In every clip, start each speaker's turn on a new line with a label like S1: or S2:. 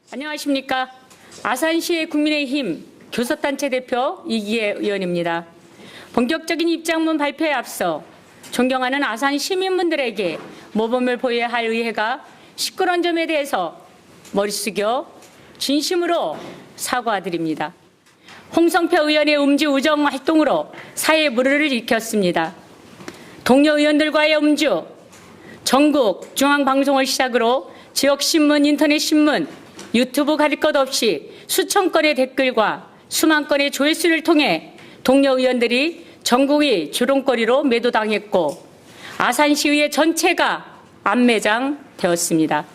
S1: 안녕하십니까. 아산시의 국민의힘 교섭단체 대표 이기혜 의원입니다. 본격적인 입장문 발표에 앞서 존경하는 아산 시민분들에게 모범을 보여야 할 의회가 시끄러운 점에 대해서 머리 숙여 진심으로 사과드립니다. 홍성표 의원의 음주 우정 활동으로 사회 물의를 일으켰습니다. 동료 의원들과의 음주, 전국 중앙방송을 시작으로 지역신문, 인터넷신문, 유튜브 가릴 것 없이 수천 건의 댓글과 수만 건의 조회수를 통해 동료 의원들이 전국의 조롱거리로 매도당했고 아산시의회 전체가 안매장되었습니다.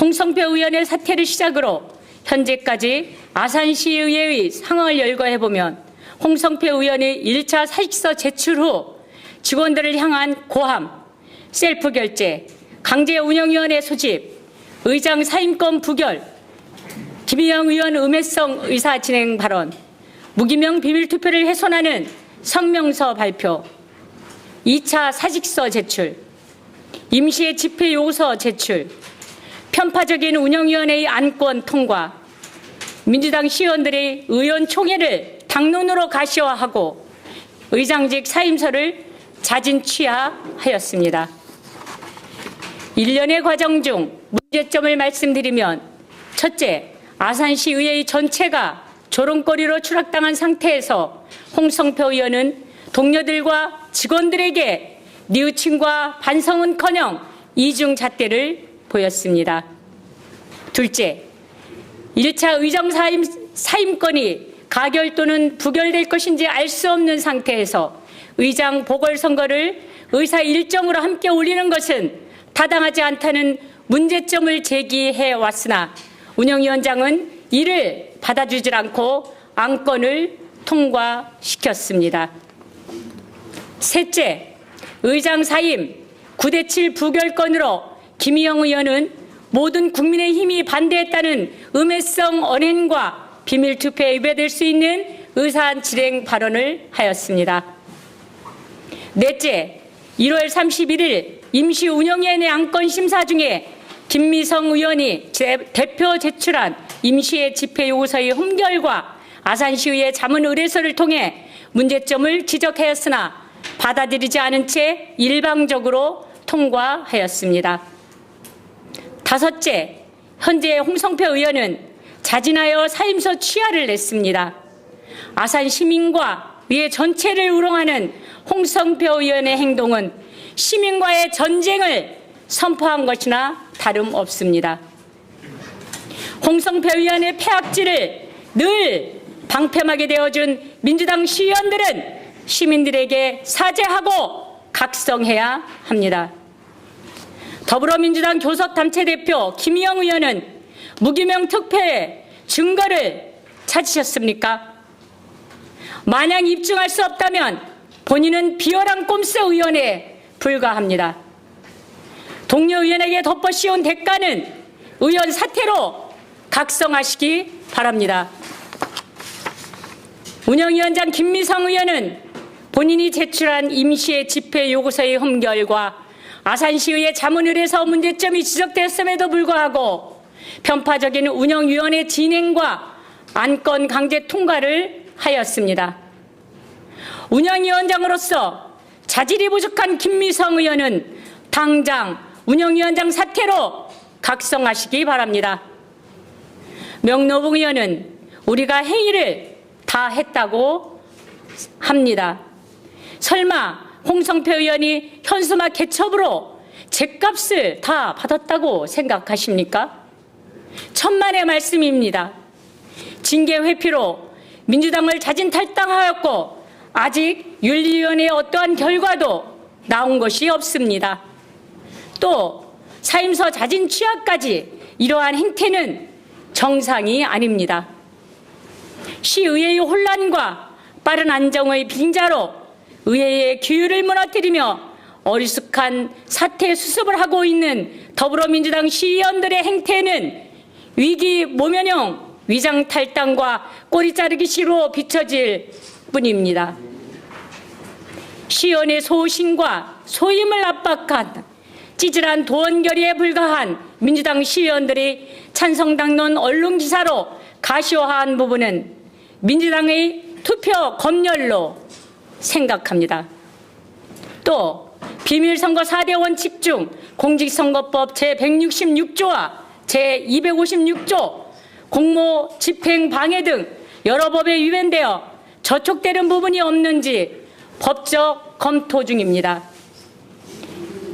S1: 홍성표 의원의 사퇴를 시작으로 현재까지 아산시의회의 상황을 열거해보면 홍성표 의원의 1차 사직서 제출 후 직원들을 향한 고함, 셀프 결제, 강제 운영위원회 소집, 의장 사임권 부결, 김희영 의원 음해성 의사 진행 발언, 무기명 비밀투표를 훼손하는 성명서 발표, 2차 사직서 제출, 임시의 집회 요구서 제출, 편파적인 운영위원회의 안건 통과, 민주당 시의원들의 의원총회를 당론으로 가시화하고 의장직 사임서를 자진 취하하였습니다. 1년의 과정 중 문제점을 말씀드리면 첫째, 아산시 의회 전체가 조롱거리로 추락당한 상태에서 홍성표 의원은 동료들과 직원들에게 뉘우침과 반성은커녕 이중잣대를 보였습니다. 둘째, 1차 의장 사임권이 가결 또는 부결될 것인지 알 수 없는 상태에서 의장 보궐선거를 의사 일정으로 함께 올리는 것은 타당하지 않다는 문제점을 제기해 왔으나 운영위원장은 이를 받아주질 않고 안건을 통과시켰습니다. 셋째, 의장 사임 9대7 부결권으로 김희영 의원은 모든 국민의힘이 반대했다는 음해성 언행과 비밀투표에 위배될 수 있는 의사안 진행 발언을 하였습니다. 넷째, 1월 31일 임시운영위원회 안건 심사 중에 김미성 의원이 대표 제출한 임시의 집회 요구서의 흠결과 아산시의회 자문 의뢰서를 통해 문제점을 지적하였으나 받아들이지 않은 채 일방적으로 통과하였습니다. 다섯째, 현재 홍성표 의원은 자진하여 사임서 취하를 냈습니다. 아산 시민과 의회 전체를 우롱하는 홍성표 의원의 행동은 시민과의 전쟁을 선포한 것이나 다름없습니다. 홍성표 의원의 폐악질을 늘 방패막이 되어준 민주당 시의원들은 시민들에게 사죄하고 각성해야 합니다. 더불어민주당 교섭단체 대표 김희영 의원은 무기명 투표의 증거를 찾으셨습니까? 만약 입증할 수 없다면 본인은 비열한 꼼수 의원에 불과합니다. 동료 의원에게 덮어씌운 대가는 의원 사퇴로 각성하시기 바랍니다. 운영위원장 김미성 의원은 본인이 제출한 임시의 집회 요구서의 흠결과 아산시의회 자문의뢰서 문제점이 지적되었음에도 불구하고 편파적인 운영위원회 진행과 안건 강제 통과를 하였습니다. 운영위원장으로서 자질이 부족한 김미성 의원은 당장 운영위원장 사퇴로 각성하시기 바랍니다. 명노봉 의원은 우리가 회의를 다 했다고 합니다. 설마 홍성표 의원이 현수막 개첩으로 죗값을 다 받았다고 생각하십니까? 천만의 말씀입니다. 징계 회피로 민주당을 자진 탈당하였고 아직 윤리위원회의 어떠한 결과도 나온 것이 없습니다. 또 사임서 자진 취하까지 이러한 행태는 정상이 아닙니다. 시의회의 혼란과 빠른 안정의 빙자로 의회의 규율을 무너뜨리며 어리숙한 사태 수습을 하고 있는 더불어민주당 시의원들의 행태는 위기 모면형 위장 탈당과 꼬리 자르기 시로 비춰질 뿐입니다. 시의원의 소신과 소임을 압박한 찌질한 도원결의에 불과한 민주당 시의원들이 찬성당론 언론기사로 가시화한 부분은 민주당의 투표 검열로 생각합니다. 또 비밀선거 4대 원칙 중 공직선거법 제166조와 제256조 공모 집행 방해 등 여러 법에 위반되어 저촉되는 부분이 없는지 법적 검토 중입니다.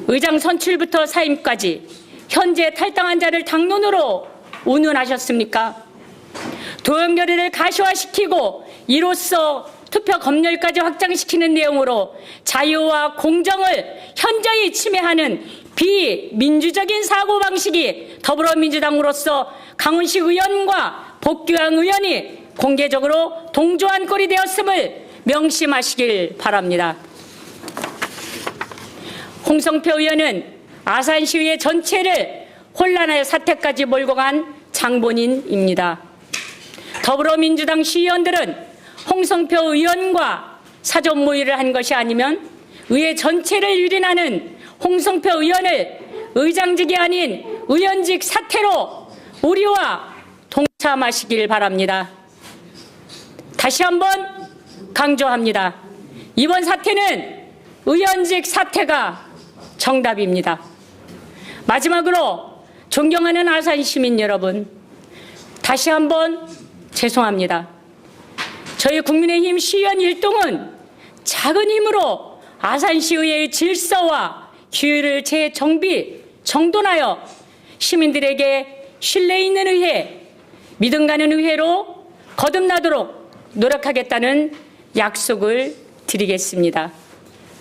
S1: 의장 선출부터 사임까지 현재 탈당한 자를 당론으로 운운하셨습니까? 도연결의를 가시화시키고 이로써 투표 검열까지 확장시키는 내용으로 자유와 공정을 현저히 침해하는 비민주적인 사고방식이 더불어민주당으로서 강훈식 의원과 복규환 의원이 공개적으로 동조한 꼴이 되었음을 명심하시길 바랍니다. 홍성표 의원은 아산시의회 전체를 혼란의 사태까지 몰고 간 장본인입니다. 더불어민주당 시의원들은 홍성표 의원과 사전 모의를 한 것이 아니면 의회 전체를 유린하는 홍성표 의원을 의장직이 아닌 의원직 사퇴로 우리와 동참하시길 바랍니다. 다시 한번 강조합니다. 이번 사태는 의원직 사퇴가 정답입니다. 마지막으로 존경하는 아산 시민 여러분, 다시 한번 죄송합니다. 저희 국민의힘 시의원 일동은 작은 힘으로 아산시의회의 질서와 규율을 재정돈하여 시민들에게 신뢰 있는 의회, 믿음 가는 의회로 거듭나도록 노력하겠다는 약속을 드리겠습니다.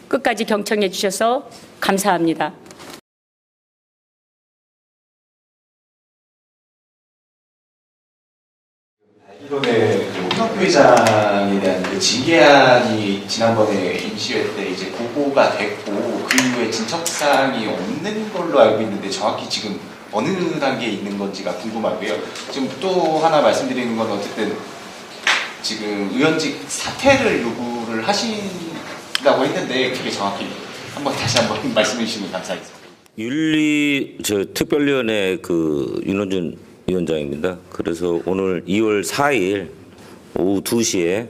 S1: 끝까지 경청해 주셔서 감사합니다.
S2: 이번에 홍성표 의장에 대한 그 징계안이 지난번에 임시회 때 이제 보고가 됐고 그 이후에 진척사항이 없는 걸로 알고 있는데 정확히 지금 어느 단계에 있는 건지가 궁금하고요. 지금 또 하나 말씀드리는 건 어쨌든 지금 의원직 사퇴를 요구를 하신다고 했는데 그게 정확히 다시 한번 말씀해 주시면 감사하겠습니다.
S3: 특별위원회 윤호준 위원장입니다. 그래서 오늘 2월 4일 오후 2시에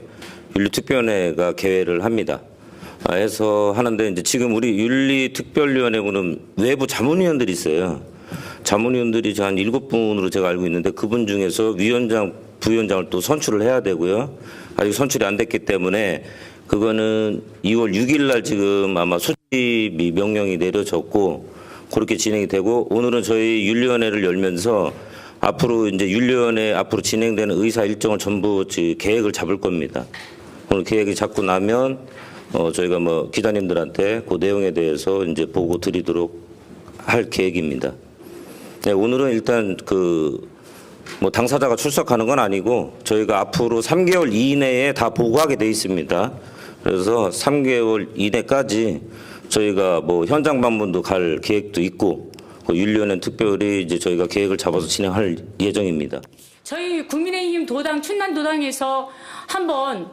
S3: 윤리특별위원회가 개회를 합니다. 해서 하는데 이제 지금 우리 윤리특별위원회는 외부 자문위원들이 있어요. 자문위원들이 한 7분으로 제가 알고 있는데 그분 중에서 위원장, 부위원장을 또 선출을 해야 되고요. 아직 선출이 안 됐기 때문에 그거는 2월 6일 날 지금 아마 소집이 명령이 내려졌고 그렇게 진행이 되고 오늘은 저희 윤리위원회를 열면서 앞으로 이제 윤리위원회 앞으로 진행되는 의사 일정을 전부 계획을 잡을 겁니다. 오늘 계획을 잡고 나면 저희가 기자님들한테 그 내용에 대해서 이제 보고 드리도록 할 계획입니다. 네, 오늘은 일단 당사자가 출석하는 건 아니고 저희가 앞으로 3개월 이내에 다 보고하게 돼 있습니다. 그래서 3개월 이내까지 저희가 현장 방문도 갈 계획도 있고 윤리위원회는 특별히 이제 저희가 계획을 잡아서 진행할 예정입니다.
S1: 저희 국민의힘 도당 충남도당에서 한번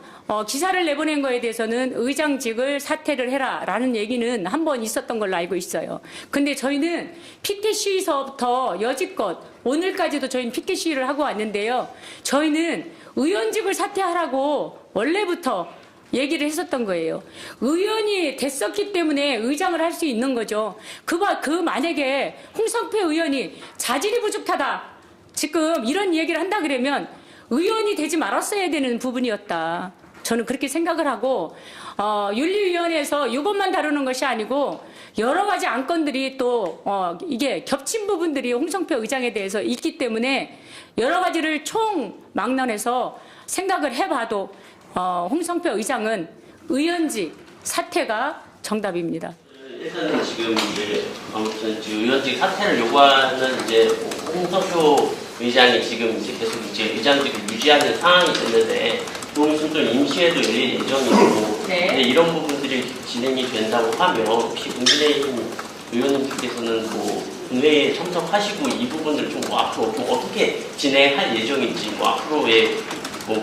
S1: 기사를 내보낸 거에 대해서는 의장직을 사퇴를 해라라는 얘기는 한번 있었던 걸로 알고 있어요. 근데 저희는 피켓 시위서부터 여지껏 오늘까지도 저희는 피켓 시위를 하고 왔는데요. 저희는 의원직을 사퇴하라고 원래부터 얘기를 했었던 거예요. 의원이 됐었기 때문에 의장을 할 수 있는 거죠. 만약에 홍성표 의원이 자질이 부족하다. 지금 이런 얘기를 한다 그러면 의원이 되지 말았어야 되는 부분이었다. 저는 그렇게 생각을 하고 윤리위원회에서 이것만 다루는 것이 아니고 여러 가지 안건들이 또 이게 겹친 부분들이 홍성표 의장에 대해서 있기 때문에 여러 가지를 총망라해서 생각을 해봐도 홍성표 의장은 의원직 사퇴가 정답입니다.
S4: 일단은 지금 아무튼 의원직 사퇴를 요구하는 홍성표 의장이 지금 계속 의장직을 유지하는 상황이 됐는데 오늘 또 임시회도 열릴 예정이고
S1: 네.
S4: 이런 부분들이 진행이 된다고 하면 혹시 국민의힘 의원님께서는 본회의에 참석하시고 이 부분들 앞으로 어떻게 진행할 예정인지 앞으로의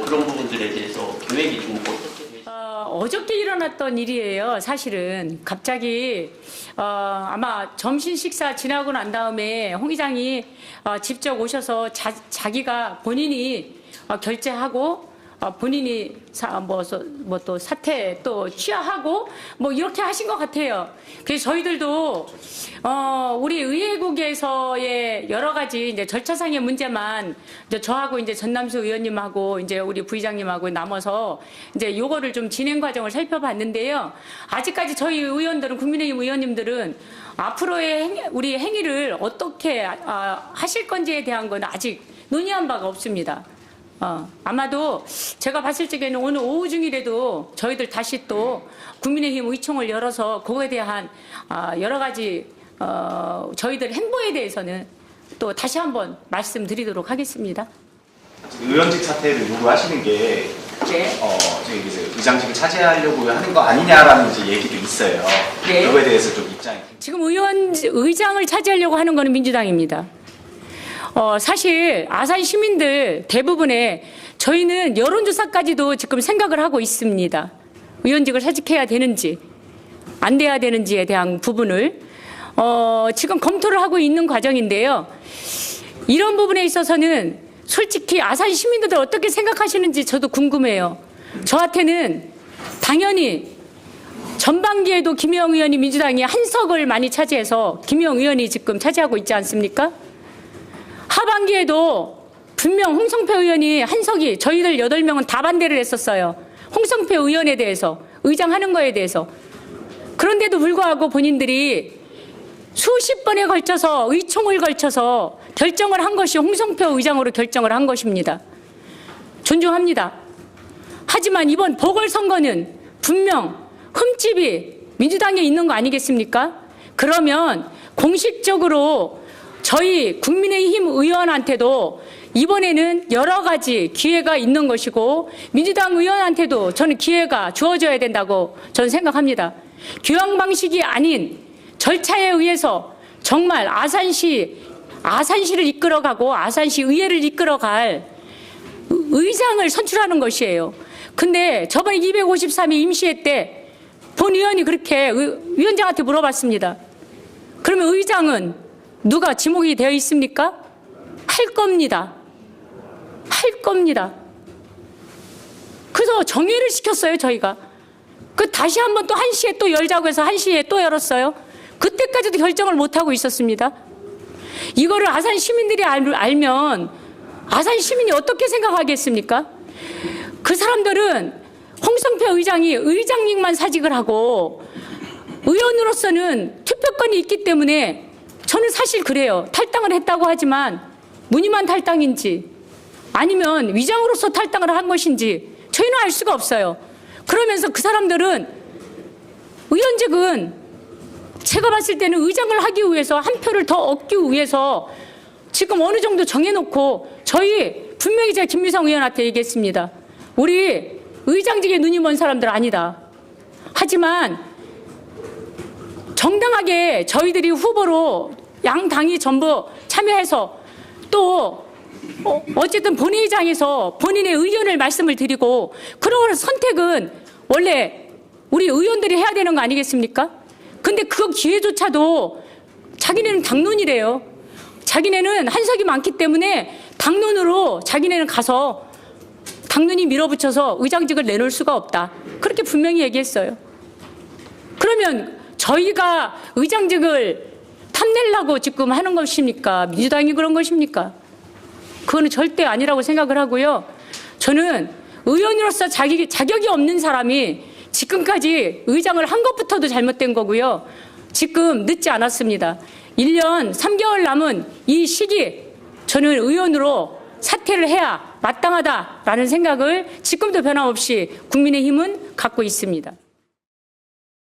S4: 그런 부분들에 대해서 계획이 어떻게 되시나요?
S1: 어저께 일어났던 일이에요. 사실은 갑자기 아마 점심 식사 지나고 난 다음에 홍 의장이 직접 오셔서 자기가 본인이 결재하고 본인이 또 사퇴 또 취하하고 뭐 이렇게 하신 것 같아요. 그래서 저희들도 우리 의회국에서의 여러 가지 이제 절차상의 문제만 이제 저하고 이제 전남수 의원님하고 이제 우리 부의장님하고 남아서 이제 요거를 좀 진행 과정을 살펴봤는데요. 아직까지 저희 의원들은 국민의힘 의원님들은 앞으로의 우리 행위를 어떻게 하실 건지에 대한 건 아직 논의한 바가 없습니다. 아마도 제가 봤을 적에는 오늘 오후 중이라도 저희들 다시 또 국민의힘 의총을 열어서 그거에 대한 여러 가지 저희들 행보에 대해서는 또 다시 한번 말씀드리도록 하겠습니다.
S2: 의원직 사퇴를 요구하시는 게
S1: 네.
S2: 저희 이제 의장직을 차지하려고 하는 거 아니냐라는 이제 얘기도 있어요.
S1: 네.
S2: 그거에 대해서 좀 입장이.
S1: 지금 의장을 차지하려고 하는 거는 민주당입니다. 사실 아산 시민들 대부분의 저희는 여론조사까지도 지금 생각을 하고 있습니다. 의원직을 사직해야 되는지 안 돼야 되는지에 대한 부분을 지금 검토를 하고 있는 과정인데요. 이런 부분에 있어서는 솔직히 아산 시민들 어떻게 생각하시는지 저도 궁금해요. 저한테는 당연히 전반기에도 김영 의원이 민주당이 한석을 많이 차지해서 김영 의원이 지금 차지하고 있지 않습니까? 하반기에도 분명 홍성표 의원이 한석이 저희들 8명은 다 반대를 했었어요. 홍성표 의원에 대해서 의장하는 거에 대해서. 그런데도 불구하고 본인들이 수십 번에 걸쳐서 의총을 걸쳐서 결정을 한 것이 홍성표 의장으로 결정을 한 것입니다. 존중합니다. 하지만 이번 보궐선거는 분명 흠집이 민주당에 있는 거 아니겠습니까? 그러면 공식적으로 저희 국민의힘 의원한테도 이번에는 여러 가지 기회가 있는 것이고 민주당 의원한테도 저는 기회가 주어져야 된다고 저는 생각합니다. 교양 방식이 아닌 절차에 의해서 정말 아산시를 이끌어가고 아산시 의회를 이끌어갈 의장을 선출하는 것이에요. 근데 저번에 253회 임시회 때 본 의원이 그렇게 위원장한테 물어봤습니다. 그러면 의장은 누가 지목이 되어 있습니까? 할 겁니다. 할 겁니다. 그래서 정회를 시켰어요, 저희가. 다시 한번 또 1시에 또 열자고 해서 1시에 또 열었어요. 그때까지도 결정을 못하고 있었습니다. 이거를 아산 시민들이 알면 아산 시민이 어떻게 생각하겠습니까? 그 사람들은 홍성표 의장이 의장직만 사직을 하고 의원으로서는 투표권이 있기 때문에 저는 사실 그래요. 탈당을 했다고 하지만 무늬만 탈당인지 아니면 위장으로서 탈당을 한 것인지 저희는 알 수가 없어요. 그러면서 그 사람들은 의원직은 제가 봤을 때는 의장을 하기 위해서 한 표를 더 얻기 위해서 지금 어느 정도 정해놓고 저희 분명히 제가 김미성 의원한테 얘기했습니다. 우리 의장직에 눈이 먼 사람들 아니다. 하지만 정당하게 저희들이 후보로 양 당이 전부 참여해서 또 어쨌든 본회의장에서 본인의 의견을 말씀을 드리고 그런 선택은 원래 우리 의원들이 해야 되는 거 아니겠습니까? 근데 그 기회조차도 자기네는 당론이래요. 자기네는 한석이 많기 때문에 당론으로 자기네는 가서 당론이 밀어붙여서 의장직을 내놓을 수가 없다. 그렇게 분명히 얘기했어요. 그러면 저희가 의장직을 탐내려고 지금 하는 것입니까? 민주당이 그런 것입니까? 그거는 절대 아니라고 생각을 하고요. 저는 의원으로서 자격이 없는 사람이 지금까지 의장을 한 것부터도 잘못된 거고요. 지금 늦지 않았습니다. 1년 3개월 남은 이 시기 저는 의원으로 사퇴를 해야 마땅하다라는 생각을 지금도 변함없이 국민의힘은 갖고 있습니다.